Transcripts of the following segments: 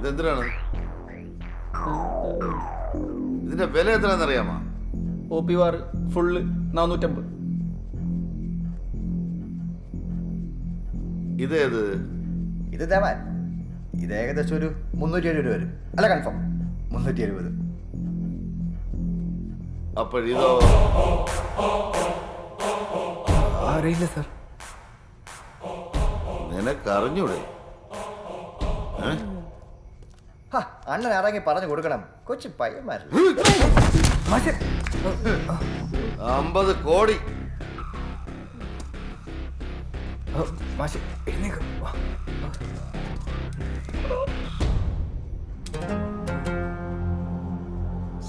ഇതെന്തിനാണ്? ഇതിന്റെ വില എത്രയാണെന്നറിയാമോ? OP-വാർ ഫുള്ള് 450. ഇതേത്? ഇത് ദേവാൻ. ഇത് ഏകദേശം ഒരു 370 രൂപ വരും. അല്ല കൺഫേം 370. അപ്പോഴിതോ? അറിയില്ല സാർ. നിനക്കറിഞ്ഞൂടെ? അണ്ണൻ ഇറങ്ങി പറഞ്ഞു കൊടുക്കണം. കൊച്ചു പയ്യന്മാരല്ല. 50 കോടി.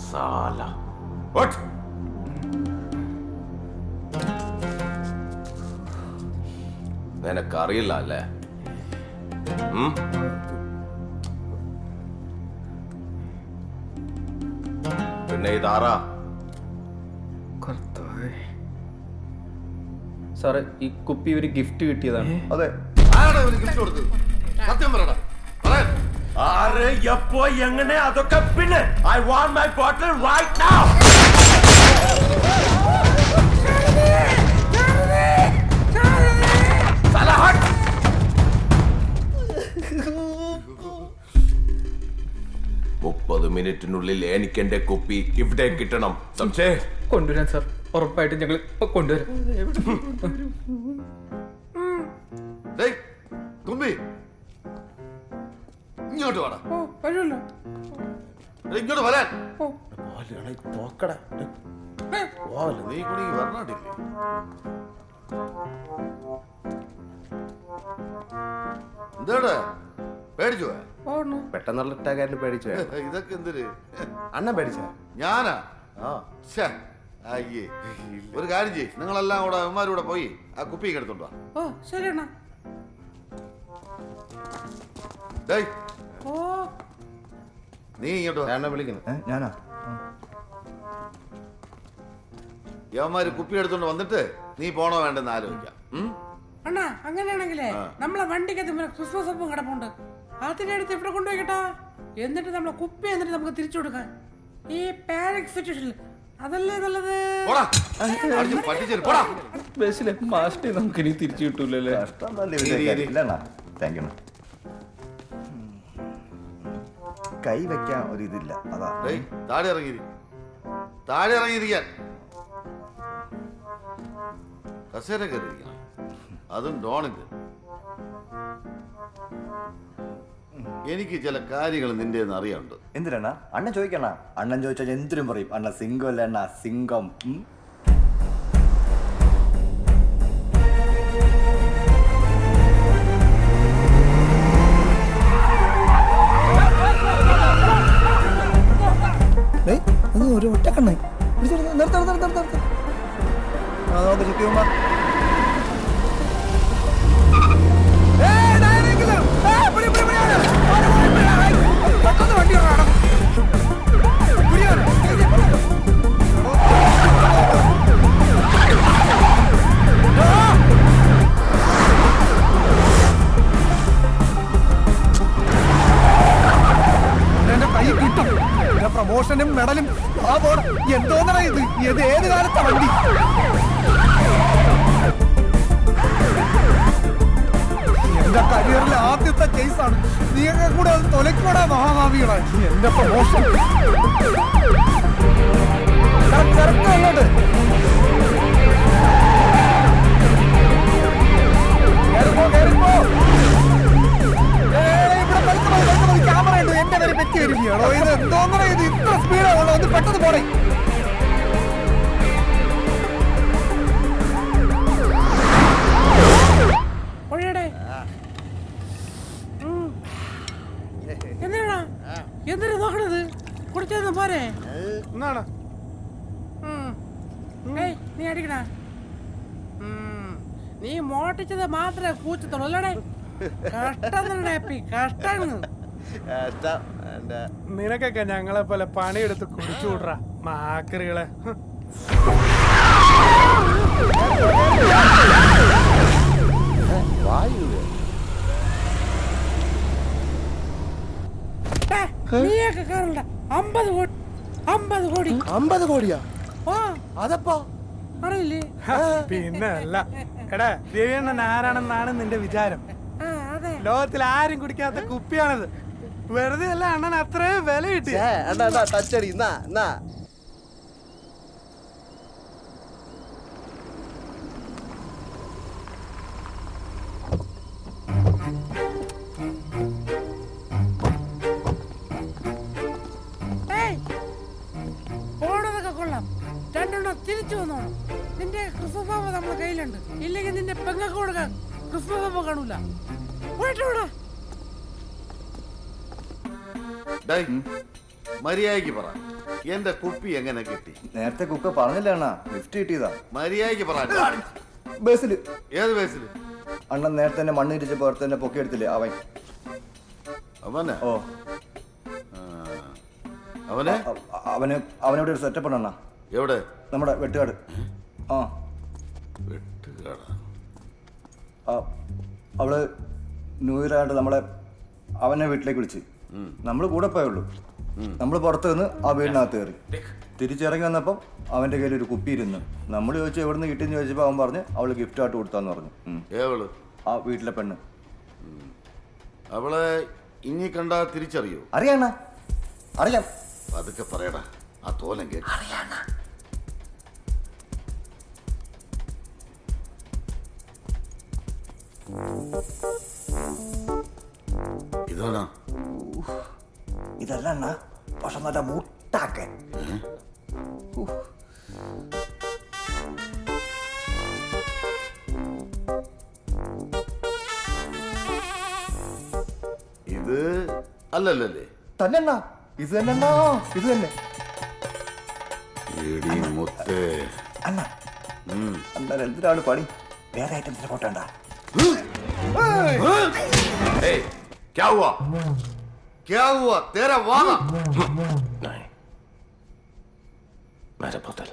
സാല നിനക്കറിയില്ല അല്ലേ? പിന്നെ ഇതാറാ? സാറേ ഈ കുപ്പി ഒരു ഗിഫ്റ്റ് കിട്ടിയതാണ്. അതെ. ആരാണ് ഇവന് ഗിഫ്റ്റ് കൊടുത്തത്? സത്യം പറയടാ. പറയാൻ ആര് എപ്പോ എങ്ങനെ അതൊക്കെ പിന്നെ I want my bottle right now. മുപ്പത് മിനിറ്റിനുള്ളിൽ എനിക്ക് എന്റെ കുപ്പി ഇവിടെ കിട്ടണം. സംശയ കൊണ്ടുവരാൻ സാർ, ഉറപ്പായിട്ട് ഞങ്ങൾ ഇപ്പൊ കൊണ്ടുവരാം. ഡേയ് തുമ്പി, ഇങ്ങോട്ട് വാടാ. ഇങ്ങോട്ട് വരാൻ. തോക്കടാ. നീ കൂടി വരണാട്ടില്ലേ? എന്താടാ പേടിച്ചു പോയാ? പെട്ടെന്നുള്ള ഇട്ടാകാരന് പേടിച്ചു. ഇതൊക്കെ എന്തിന്? അണ്ണൻ പേടിച്ച? ഞാനാ? ഛേ, അയ്യേ. ഒരു കാര്യം ചെയ്യ്, നിങ്ങളെല്ലാം കൂടെ അവന്മാരൂടെ പോയി ആ കുപ്പി എടുത്തോണ്ടോ. ഡേയ് നീ ഇങ്ങോട്ട് വാ. ഞാൻ വിളിക്കുന്നു. ഞാനാ? യവന്മാര് കുപ്പി എടുത്തോണ്ട് വന്നിട്ട് നീ പോണോ വേണ്ടെന്ന് ആലോചിക്കാം. അണ്ണാ അങ്ങനെയാണെങ്കിലേ നമ്മളെ വണ്ടിക്കകത്ത് ക്രിസ്മസ് ഒപ്പം കിടപ്പുണ്ട്. അതിനടുത്ത് ഇവിടെ കൊണ്ടുപോയിട്ടാ, എന്നിട്ട് നമ്മളെ കുപ്പി എന്നിട്ട് നമുക്ക് തിരിച്ചു കൊടുക്കാൻ. ഈ പാനിക് സിറ്റുവേഷനിൽ അതല്ലേ നല്ലത്. ബസ്സിലെ മാസ്റ്റേ നമുക്ക് ഇനി തിരിച്ചു കിട്ടൂലല്ലേ? കൈ വെക്കാൻ ഒരു ഇതില്ല. അതാ താഴെ ഇറങ്ങിയിരിക്കാൻ. കസേര കയറിയിരിക്കണം, അതും ഡോണിന്റെ. എനിക്ക് ചില കാര്യങ്ങൾ നിന്റെ അറിയാണ്ട്. എന്തിനാ അണ്ണൻ ചോദിക്കണ? അണ്ണൻ ചോദിച്ചാൽ എന്തിനും പറയും. അണ്ണ സിംഗം അല്ല അണ്ണ, സിംഗം. ഒരു ഒറ്റക്കണ്ണ ചുറ്റിയുമ്പോ പ്രമോഷനും മെഡലും ആ ബോർഡ് എന്തോന്നാ ഇത്? ഏത് കാലത്തെ വണ്ടി? എന്റെ കരിയറിലെ ആദ്യത്തെ കേസാണ്. നീയൊക്കെ കൂടെ അത് തൊലക്കൂടാ മഹാഭാവികളെ. എന്റെ പ്രമോഷൻ അങ്ങോട്ട് ക്യാമറ ഉണ്ട്. എന്റെ വരെ പറ്റി വരികയാണോ? ഇത് എന്തോന്നാ ഇത്? ഇത്ര സ്പീഡാണോ? ഒന്ന് പെട്ടെന്ന് പോണേ. എന്തിനാ നോക്കണത്? കുടിച്ചത് പോരെ? നീ അടിക്കണ. നീ മോട്ടിച്ചത് മാത്രമേ കൂച്ചത്തുള്ളൂ അല്ലടേ. കഷ്ടം. നിനക്കൊക്കെ ഞങ്ങളെ പോലെ പണിയെടുത്ത് കുടിച്ചു വിടറാ മാക്കറികളെ. നീയൊക്കെ കാറുള്ള 50 കോടി 50 കോടി 50 കോടിയാ ആ അതപ്പോ അറിയില്ലേ? പിന്നെ അല്ല എടാ രവിയണ്ണൻ ആരാണെന്നാണ് നിന്റെ വിചാരം? ആ അതെ. ലോകത്തിൽ ആരും കുടിക്കാത്ത കുപ്പിയാണിത്. വെറുതെ അല്ല അണ്ണൻ അത്രയും വില കിട്ടി. ടച്ചടി ഏയ്, ഓടുന്നതൊക്കെ കൊള്ളാം. രണ്ടെണ്ണം തിരിച്ചു വന്നോണം. നിന്റെ ക്രിസ്മസ് ബോംബ് നമ്മുടെ കയ്യിലുണ്ട്. ഇല്ലെങ്കിൽ നിന്റെ പെങ്ങൾക്ക് കൊടുക്കാൻ ക്രിസ്മസ് ബോംബ് കാണൂല. പോയിട്ടോടാ. ഡേയ്, മര്യാദയ്ക്ക് പറ, എന്റെ കുപ്പി എങ്ങനെ കിട്ടി? നേരത്തെ കുപ്പ പറഞ്ഞില്ല അണ്ണാ, ഗിഫ്റ്റ് കിട്ടിയതാ. മര്യാദയ്ക്ക് പറ. ബസ്സില്. ഏത് വയസ്സിൽ? അണ്ണൻ നേരത്തെ തന്നെ മണ്ണ് ഇരിച്ച പുറത്ത് തന്നെ പൊക്കി എടുത്തില്ലേ അവൻ. അവനെ? ഓ അവനെ അവനോട് ഒരു സെറ്റപ്പ് ഉണ്ട് അണ്ണാ. എവിടെ? നമ്മുടെ വെട്ടുകാട്. ആ വെട്ടുകാടാ. അവള് ന്യൂ ഇയർ ആയിട്ട് നമ്മളെ അവനെ വീട്ടിലേക്ക് വിളിച്ച്. നമ്മൾ കൂടെ പോയുള്ളൂ. നമ്മൾ പുറത്ത് നിന്ന് ആ വീടിനകത്ത് കയറി. തിരിച്ചിറങ്ങി വന്നപ്പം അവന്റെ കയ്യിൽ ഒരു കുപ്പി ഇരുന്ന്. നമ്മൾ ചോദിച്ചു എവിടെ നിന്ന് കിട്ടിയെന്ന് ചോദിച്ചപ്പോൾ അവൻ പറഞ്ഞ് അവള് ഗിഫ്റ്റ് ആയിട്ട് കൊടുത്താന്ന് പറഞ്ഞു. ഏവള്? ആ വീട്ടിലെ പെണ്ണ്. അവളെ ഇനി കണ്ടാ തിരിച്ചറിയോ? അറിയാണ അറിയാം. അതൊക്കെ പറയടാ, ആ തോലം കേട്ട. ഇതാണോ? ഇതല്ല അണ്ണാ, പക്ഷെ നല്ല മുട്ടാക്കൻ. ഇത് അല്ലല്ലേ? തന്നെ അണ്ണാ, ഇത് തന്നെ അണ്ണാ, ഇത് തന്നെ. എടി മുത്തേ. അണ്ണാ അണ്ണാ എന്തിനാണ് പണി? വേറെ ഐറ്റംസിന്റെ ഫോട്ടോ ഉണ്ടാ? क्या हुआ? क्या हुआ? तेरा वाला? नहीं, मेरा बोतल.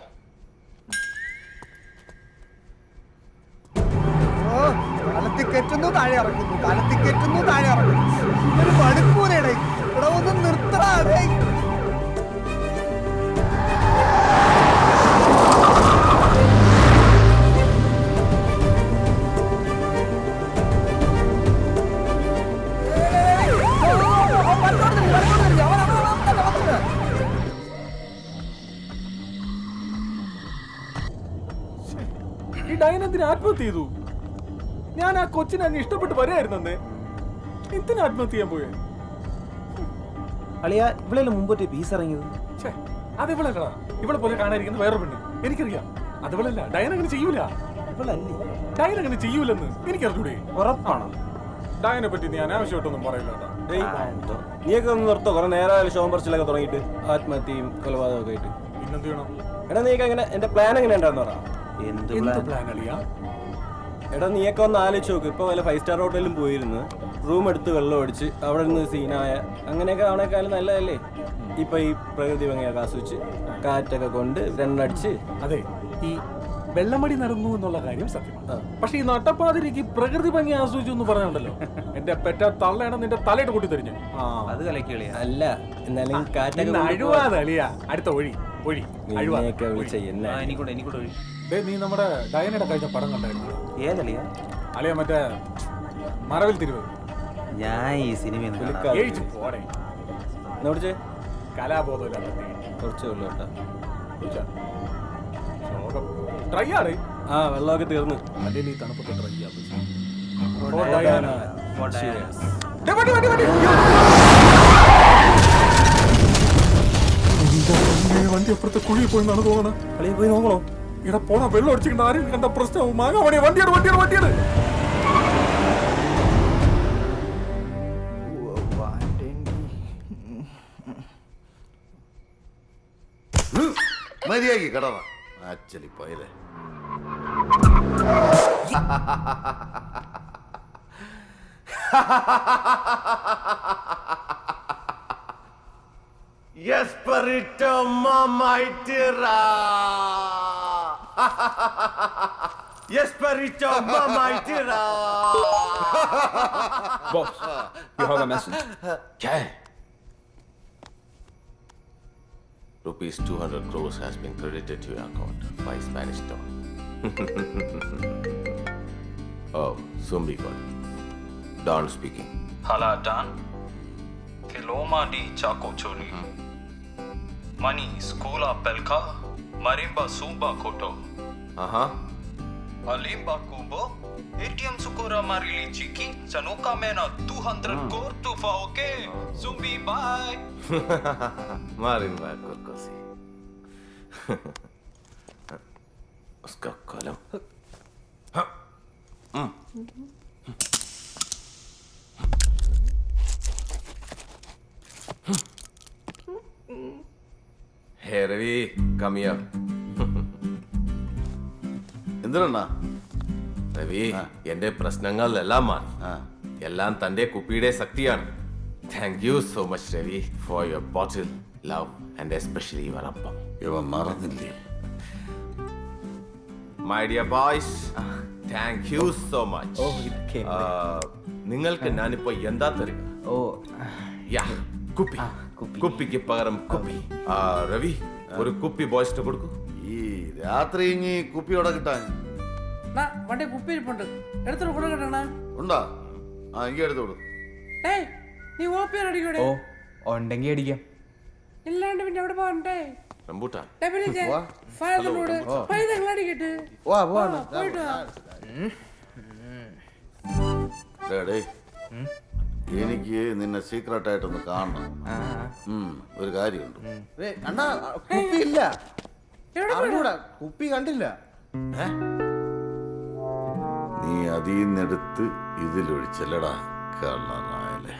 കാലത്തിൽ കെറ്റുന്നു താഴെ ഇറക്കുന്നു, കാലത്തിൽ കെറ്റുന്നു താഴെ ഇറക്കുന്നു. ഇതൊരു മടുക്കൂലേ? ഇവിടെ ഒന്ന് നിർത്തണേ. ഈ ഡയനത്തിന് ആത്മഹത്യ ചെയ്തു. ഞാൻ ആ കൊച്ചിനെ അങ്ങ് ഇഷ്ടപ്പെട്ട് വരായിരുന്നെ. എന്തിനാ ആത്മഹത്യ ചെയ്യാൻ പോയേ? അളിയ ഇവിടെ മുമ്പോട്ട് പീസ് ഇറങ്ങിയത്. അത് ഇവളല്ലടാ. ഇവളെ പോലെ കാണാതിരിക്കുന്ന വേറെ പെണ്ണ് എനിക്കറിയാം. അത് ഇവളല്ല. ഡയന അങ്ങനെ ചെയ്യൂല. ഇവളല്ലേ? ഡയന അങ്ങനെ ചെയ്യൂലെന്ന് എനിക്കറിഞ്ഞൂടെ? ഉറപ്പാണോ? ഡയനെ പറ്റി നീ അനാവശ്യമായിട്ടൊന്നും പറയില്ല. നീയൊക്കെ ഒന്ന് നിർത്തോ. കുറെ നേരം ഷോ പറച്ചിലൊക്കെ തുടങ്ങിയിട്ട് ആത്മഹത്യയും കൊലപാതകമൊക്കെ ആയിട്ട്. പിന്നെന്ത് ചെയ്യണം? എടാ നീക്ക് എങ്ങനെ എന്റെ പ്ലാൻ എങ്ങനെ ഉണ്ടായിരുന്നു പറ. എന്ത് പ്ലാൻ അളിയാ? എടാ നീയൊക്കെ ഒന്ന് ആലോചിച്ച് നോക്ക്. ഇപ്പൊ വല്ല 5 സ്റ്റാർ ഹോട്ടലിലും പോയിരുന്ന് റൂം എടുത്ത് വെള്ളം അടിച്ച് അവിടെ നിന്ന് സീനായ അങ്ങനെയൊക്കെ ആവണേക്കാളും നല്ലതല്ലേ ഇപ്പൊ ഈ പ്രകൃതി ഭംഗിയൊക്കെ ആസ്വദിച്ച് കാറ്റൊക്കെ കൊണ്ട് രണ്ടടിച്ച്. അതെ, ഈ വെള്ളമടി നടന്നു എന്നുള്ള കാര്യം സത്യമാണ്. പക്ഷെ ഈ നട്ടപ്പാതിരിക്ക് പ്രകൃതി ഭംഗി ആസ്വദിച്ചു എന്ന് പറഞ്ഞുണ്ടല്ലോ, എന്റെ പെറ്റ തള്ളയാണ് നിന്റെ തലയിട്ട് കൂട്ടി തെരിഞ്ഞു. അത് കളിക്കളിയ അല്ല. എന്നാലും കാറ്റൊക്കെ അഴുവാതെ അളിയാ. അടുത്ത ഒഴി ഒഴി നിന്നെയൊക്കെ വിളിച്ച എന്നാ നീ നമ്മുടെ ഡയനയുടെ കഴിഞ്ഞ പടം കണ്ടായിരുന്നു? ഏതളിയ അളിയാ? മറ്റേ മറവിൽ തിരുവ്. ഞാൻ ഈ സിനിമ പോടെ നോടിച്ചേ. കലാബോധമില്ലാത്ത കുറച്ച് വെള്ളം കേട്ടോ. ട്രൈ ആണ്. ആ വെള്ളമൊക്കെ തീർന്നു. അല്ലെങ്കിൽ ഈ തണുപ്പൊക്കെ ട്രൈ ചെയ്യാം. വണ്ടി അപ്പുറത്തെ കുഴിയിൽ പോയെന്നാണ് തോന്നണം. കളിയിൽ പോയി നോക്കണോ? ഇവിടെ പോണ വെള്ളം അടിച്ചിട്ട് ആരും കണ്ട പ്രശ്നവും. മാങ്ങാ വണ്ടിയാണ് വണ്ടിയാണ് വണ്ടിയാണ് വണ്ടിയാണ്. മര്യാദയ്ക്ക് കടവ ആക്ച്വലി പോയല്ലേ. Esperito mamaitira. Esperito mamaitira. Boss, you have a message. क्या है? rupees 200 crores has been credited to your account by Spanish Don. Oh, Sumbi call. Don speaking. Hala Dan. Kiloma di Chaco Choli. Mani Skula Pelka. Marimba Sumba Koto. Uh-huh. Alimba Kubo. ATM Sukura Marili Chiki. Sanuka Mena 200 crore tufa okay. Sumbi bye. Marin bhai kurkosi. Uska kalam. Hey Ravi, come here. എന്തിനാ? രവി എന്റെ പ്രശ്നങ്ങളെല്ലാം മാറി. എല്ലാം തന്റെ കുപ്പിയുടെ ശക്തിയാണ്. Thank you so much Ravi for your bottle love and especially your appam. ഇവ മറന്നില്ലേ? My dear boys, thank you so much. നിങ്ങൾക്ക് ഞാനിപ്പോ എന്താ തരിക? കുപ്പി. കുപ്പിക്ക് പകരം കുപ്പി. രവി, ഒരു കുപ്പി ബോയ്സിന് കൊടുക്കൂ. ഈ രാത്രി ഇനി കുപ്പിയോടെ കിട്ടാൻ വണ്ടി കുപ്പി ഇരിപ്പുണ്ട്, എടുത്തോട്ട് കൊടുക്കണ. ഉണ്ടോ? ആ, എനിക്ക് എടുത്തു കൊടുക്കും. ഏയ്, നീ ഓപ്പിയർ അടിക്കൂടെ? ഓ ഉണ്ടെങ്കി അടിക്കാം. ഇല്ലാണ്ട് പിന്നെ എവിടെ പോകണ്ടേ? റംബൂട്ടാൻ. അടിക്കട്ടെ. പോയിട്ട് വാ. ഡേയ്, എനിക്ക് നിന്നെ സീക്രട്ട് ആയിട്ടൊന്ന് കാണണം. ഒരു കാര്യമുണ്ട്. അണ്ണാ കുപ്പി ഇല്ല. എവിടെ പോയി? കുപ്പി കണ്ടില്ല. നീ അതിൽ നിന്നെടുത്ത് ഇതിലൊഴിച്ചല്ലടാ കള്ളനായല്ലേ.